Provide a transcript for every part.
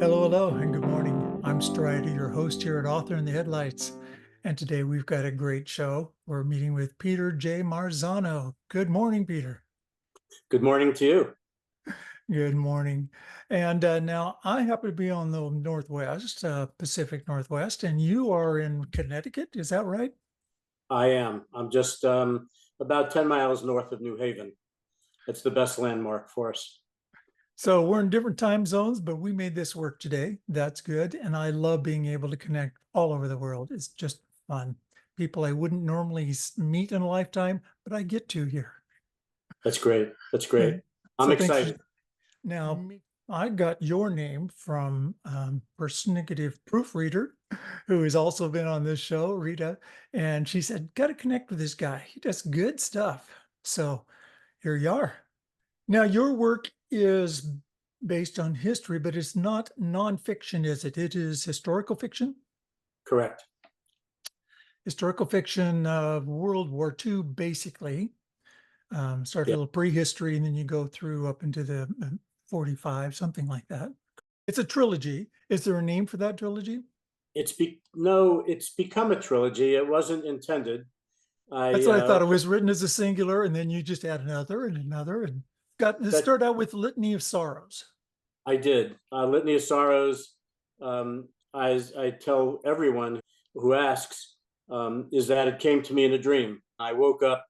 Hello, hello, and good morning. I'm Strider, your host here at Author in the Headlights. And today we've got a great show. We're meeting with Peter J. Marzano. Good morning, Peter. Good morning to you. Good morning. And now I happen to be on the Northwest, Pacific Northwest, and you are in Connecticut. Is that right? I am. I'm just about 10 miles north of New Haven. It's the best landmark for us. So we're in different time zones, but we made this work today. That's good. And I love being able to connect all over the world. It's just fun. People I wouldn't normally meet in a lifetime, but I get to here. That's great. That's great. Okay. I'm So thanks. excited. Now, I got your name from Persnicative Proofreader, who has also been on this show, Rita, and she said, got to connect with this guy. He does good stuff. So here you are. Now, your work is based on history, but it's not nonfiction, is it? It is historical fiction? Correct. Historical fiction of World War II, basically. Start a Yeah. little prehistory, and then you go through up into the 45, something like that. It's a trilogy. Is there a name for that trilogy? No, it's become a trilogy. It wasn't intended. That's what I thought. It was written as a singular, and then you just add another and another, and got to that start out with Litany of Sorrows. I did. Litany of Sorrows. As I tell everyone who asks, is that it came to me in a dream. I woke up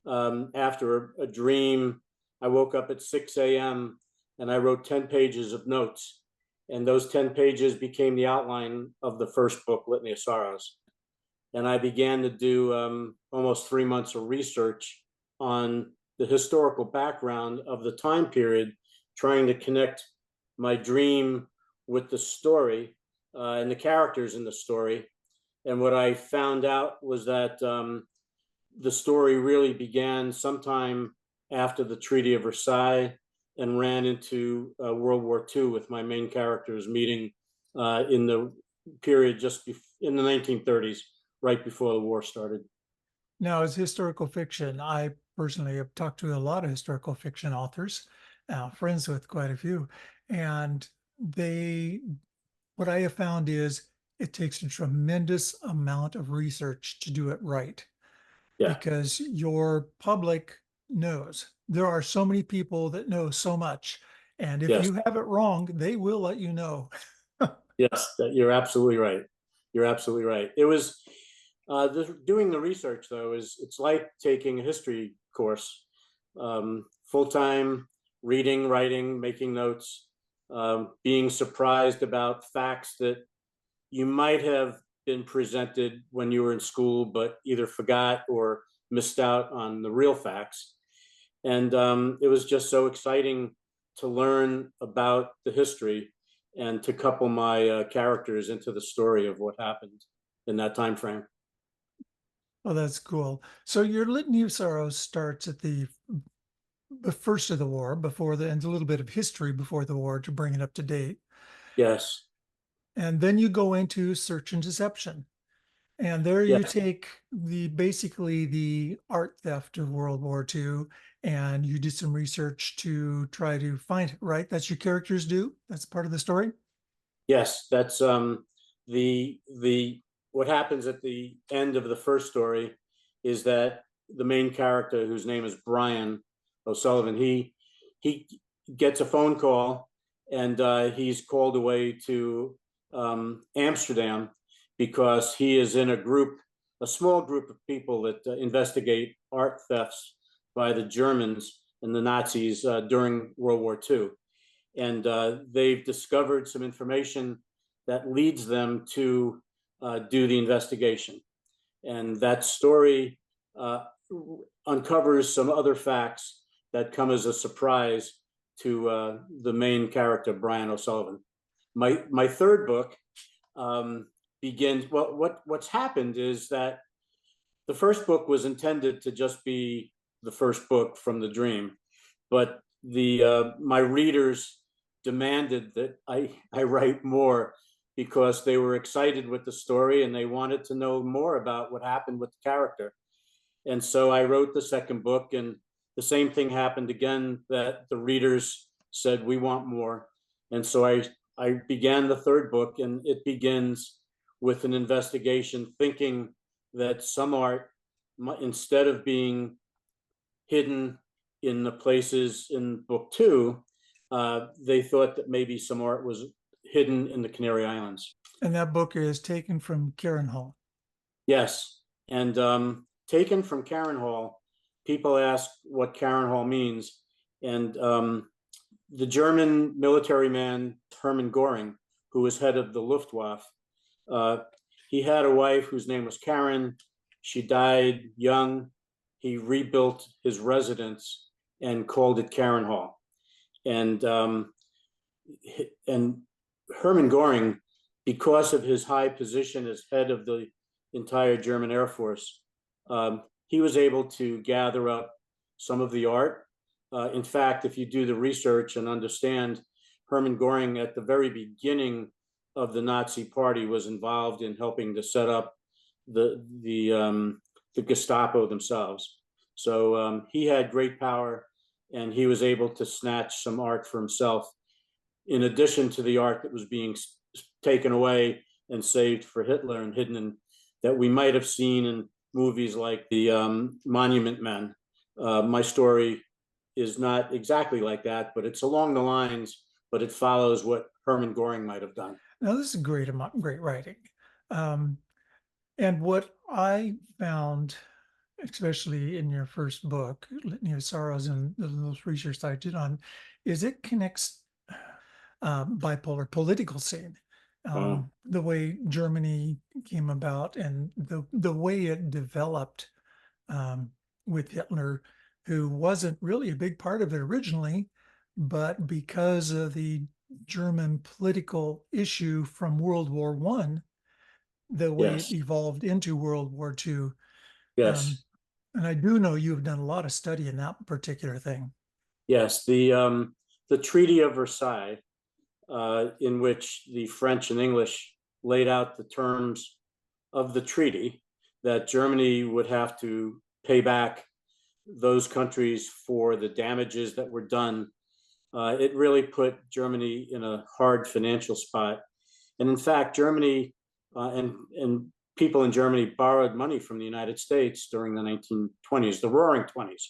after a dream. I woke up at 6 a.m. and I wrote 10 pages of notes. And those 10 pages became the outline of the first book, Litany of Sorrows. And I began to do almost 3 months of research on the historical background of the time period, trying to connect my dream with the story and the characters in the story. And what I found out was that the story really began sometime after the Treaty of Versailles and ran into World War II, with my main characters meeting in the period in the 1930s, right before the war started. Now, as historical fiction, I personally have talked to a lot of historical fiction authors, friends with quite a few, and what I have found is it takes a tremendous amount of research to do it right. Yeah. Because your public knows. There are so many people that know so much. And if Yes. you have it wrong, they will let you know. Yes, you're absolutely right. You're absolutely right. It was doing the research, though, it's like taking a history course, full time, reading, writing, making notes, being surprised about facts that you might have been presented when you were in school, but either forgot or missed out on the real facts. And it was just so exciting to learn about the history and to couple my characters into the story of what happened in that time frame. Oh, that's cool. So your Litany of Sorrows starts at the first of the war, and a little bit of history before the war to bring it up to date. Yes. And then you go into Search and Deception. And there you Yes. take basically the art theft of World War II, and you do some research to try to find it, right? That's your characters do? That's part of the story? Yes. That's the what happens at the end of the first story is that the main character, whose name is Brian O'Sullivan, he gets a phone call, and he's called away to Amsterdam because he is in a small group of people that investigate art thefts by the Germans and the Nazis during World War II. And they've discovered some information that leads them to do the investigation. And that story uncovers some other facts that come as a surprise to the main character, Brian O'Sullivan. My third book begins. Well, what's happened is that the first book was intended to just be the first book from the dream, but my readers demanded that I write more because they were excited with the story and they wanted to know more about what happened with the character. And so I wrote the second book, and the same thing happened again, that the readers said, we want more. And so I I began the third book, and it begins with an investigation, thinking that some art, instead of being hidden in the places in book two, they thought that maybe some art was hidden in the Canary Islands. And that book is taken from Karen Hall. Yes, and taken from Karen Hall. People ask what Karen Hall means, and the German military man Hermann Goring, who was head of the Luftwaffe, uh, he had a wife whose name was Karen. She died young. He rebuilt his residence and called it Karen Hall. And and Hermann Goring, because of his high position as head of the entire German Air Force, he was able to gather up some of the art. In fact, if you do the research and understand, Hermann Goring at the very beginning of the Nazi Party was involved in helping to set up the Gestapo themselves. So he had great power, and he was able to snatch some art for himself, in addition to the art that was being taken away and saved for Hitler and hidden in, that we might have seen in movies like the Monument Men. My story is not exactly like that, but it's along the lines, but it follows what Hermann Goring might have done. Now, this is great writing. Um, and what I found, especially in your first book, Litany of Sorrows, and the little research I did on, is it connects bipolar political scene, Wow. the way Germany came about and the way it developed um, with Hitler, who wasn't really a big part of it originally, but because of the German political issue from World War One, the way it Yes. evolved into World War Two. Um, Yes. and I do know you've done a lot of study in that particular thing. Yes. The Treaty of Versailles, in which the French and English laid out the terms of the treaty, that Germany would have to pay back those countries for the damages that were done. It really put Germany in a hard financial spot. And in fact, Germany and people in Germany borrowed money from the United States during the 1920s, the Roaring 20s.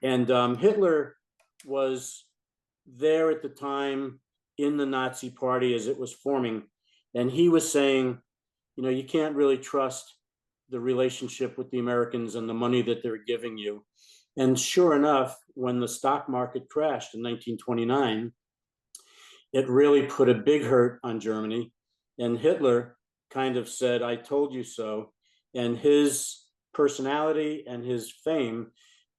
And Hitler was there at the time in the Nazi Party as it was forming. And he was saying, you know, you can't really trust the relationship with the Americans and the money that they're giving you. And sure enough, when the stock market crashed in 1929, it really put a big hurt on Germany. And Hitler kind of said, I told you so. And his personality and his fame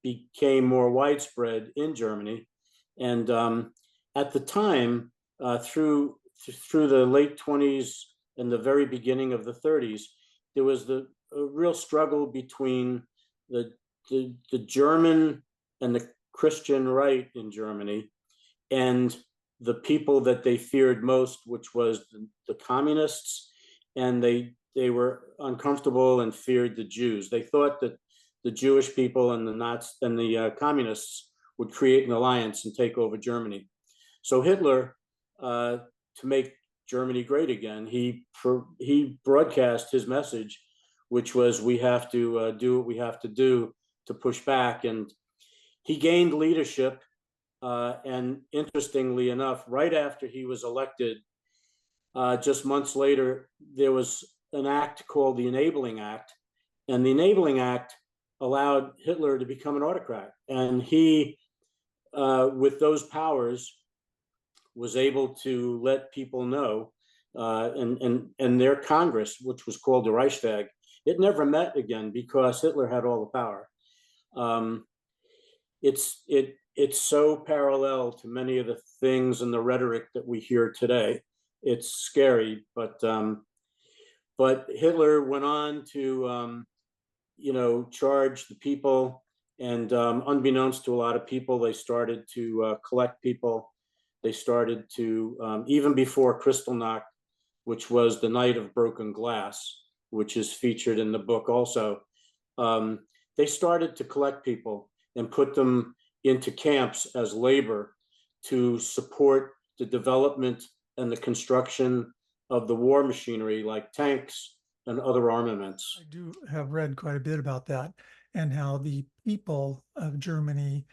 became more widespread in Germany. And at the time, through the late 20s and the very beginning of the 30s, there was a real struggle between the German and the Christian right in Germany and the people that they feared most, which was the communists, and they were uncomfortable and feared the Jews. They thought that the Jewish people and the Nazis and the communists would create an alliance and take over Germany. So Hitler, to make Germany great again, he broadcast his message, which was we have to do what we have to do to push back, and he gained leadership. And interestingly enough, right after he was elected, just months later, there was an act called the Enabling Act. And the Enabling Act allowed Hitler to become an autocrat. And he, with those powers, was able to let people know, and their Congress, which was called the Reichstag, it never met again because Hitler had all the power. Um, it's so parallel to many of the things and the rhetoric that we hear today. It's scary, but Hitler went on to charge the people, and unbeknownst to a lot of people, they started to collect people. They started to even before Kristallnacht, which was the night of broken glass, which is featured in the book also. Um, they started to collect people and put them into camps as labor to support the development and the construction of the war machinery like tanks and other armaments. I do have read quite a bit about that and how the people of Germany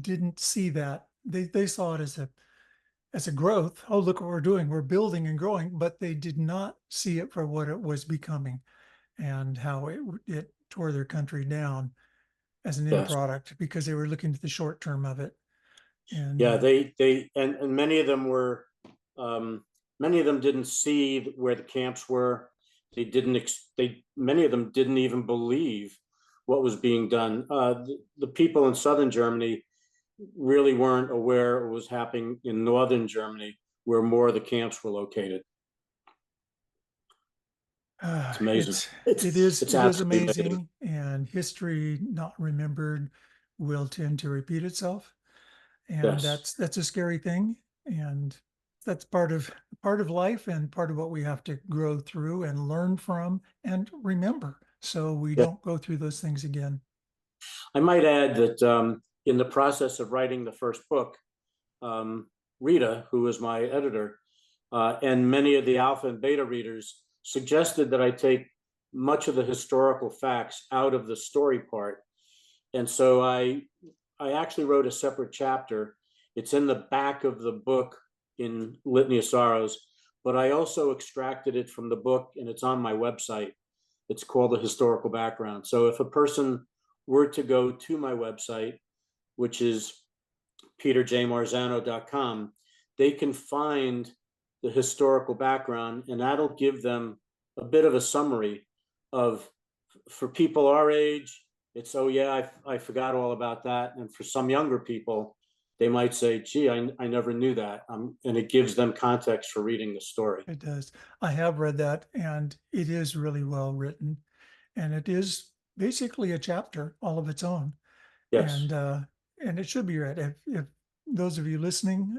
didn't see that. They saw it as a growth. Oh, look what we're doing. We're building and growing, but they did not see it for what it was becoming and how it tore their country down as an end Yes. product because they were looking at the short term of it. And Yeah, and many of them were, many of them didn't see where the camps were. Many of them didn't even believe what was being done. The people in southern Germany really weren't aware of what was happening in northern Germany, where more of the camps were located. It's amazing. it's it It's is it's it is absolutely amazing. amazing, and history not remembered will tend to repeat itself, and Yes. that's a scary thing, and that's part of life and part of what we have to grow through and learn from and remember so we Yeah. don't go through those things again. I might add that in the process of writing the first book, Rita, who was my editor, and many of the alpha and beta readers suggested that I take much of the historical facts out of the story part. And so I actually wrote a separate chapter. It's in the back of the book in Litany of Sorrows, but I also extracted it from the book and it's on my website. It's called The Historical Background. So if a person were to go to my website, which is peterjmarzano.com, they can find the historical background, and that'll give them a bit of a summary of, for people our age, it's, oh yeah, I forgot all about that. And for some younger people, they might say, gee, I never knew that. And it gives them context for reading the story. It does. I have read that, and it is really well written, and it is basically a chapter all of its own. Yes. And it should be read. If those of you listening,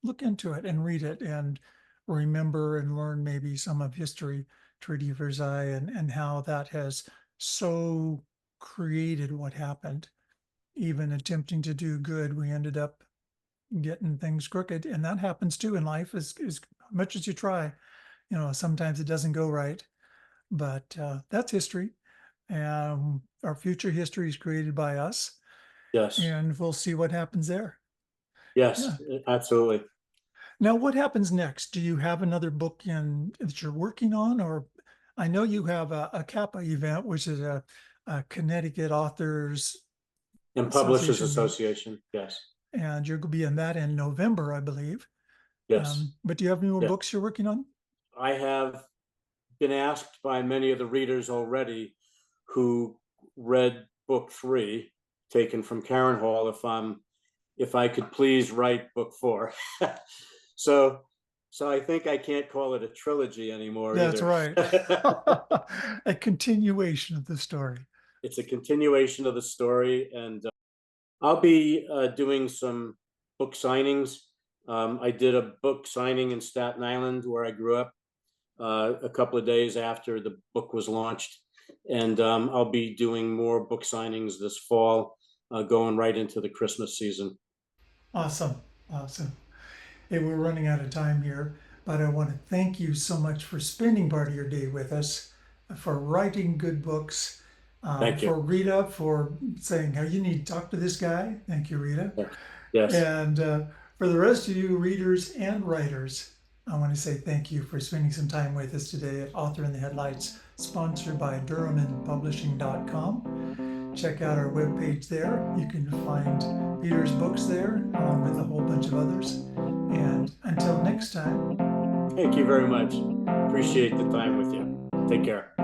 look into it and read it and remember and learn maybe some of history, Treaty of Versailles, and how that has so created what happened. Even attempting to do good, we ended up getting things crooked, and that happens too in life. As much as you try, sometimes it doesn't go right. But that's history. Our future history is created by us, Yes. and we'll see what happens there. Yes. Yeah. Absolutely. Now, what happens next? Do you have another book that you're working on, or I know you have a Kappa event, which is a Connecticut Authors And Publishers Association meet, Association. Yes. and you're going to be in that in November, I believe. Yes. But do you have any more Yeah. books you're working on? I have been asked by many of the readers already who read book 3, taken from Karen Hall, if I could please write book 4. so so I think I can't call it a trilogy anymore That's either. right. A continuation of the story. It's a continuation of the story, and I'll be doing some book signings. I did a book signing in Staten Island where I grew up a couple of days after the book was launched. And I'll be doing more book signings this fall, going right into the Christmas season. Awesome. Awesome. Hey, we're running out of time here, but I want to thank you so much for spending part of your day with us, for writing good books, Thank you. for Rita for saying how you need to talk to this guy. Thank you, Rita. Yes. Yes. And for the rest of you readers and writers, I want to say thank you for spending some time with us today at Author in the Headlights, sponsored by DurhamandPublishing.com. Check out our webpage there. You can find Peter's books there, along with a whole bunch of others. And until next time. Thank you very much. Appreciate the time with you. Take care.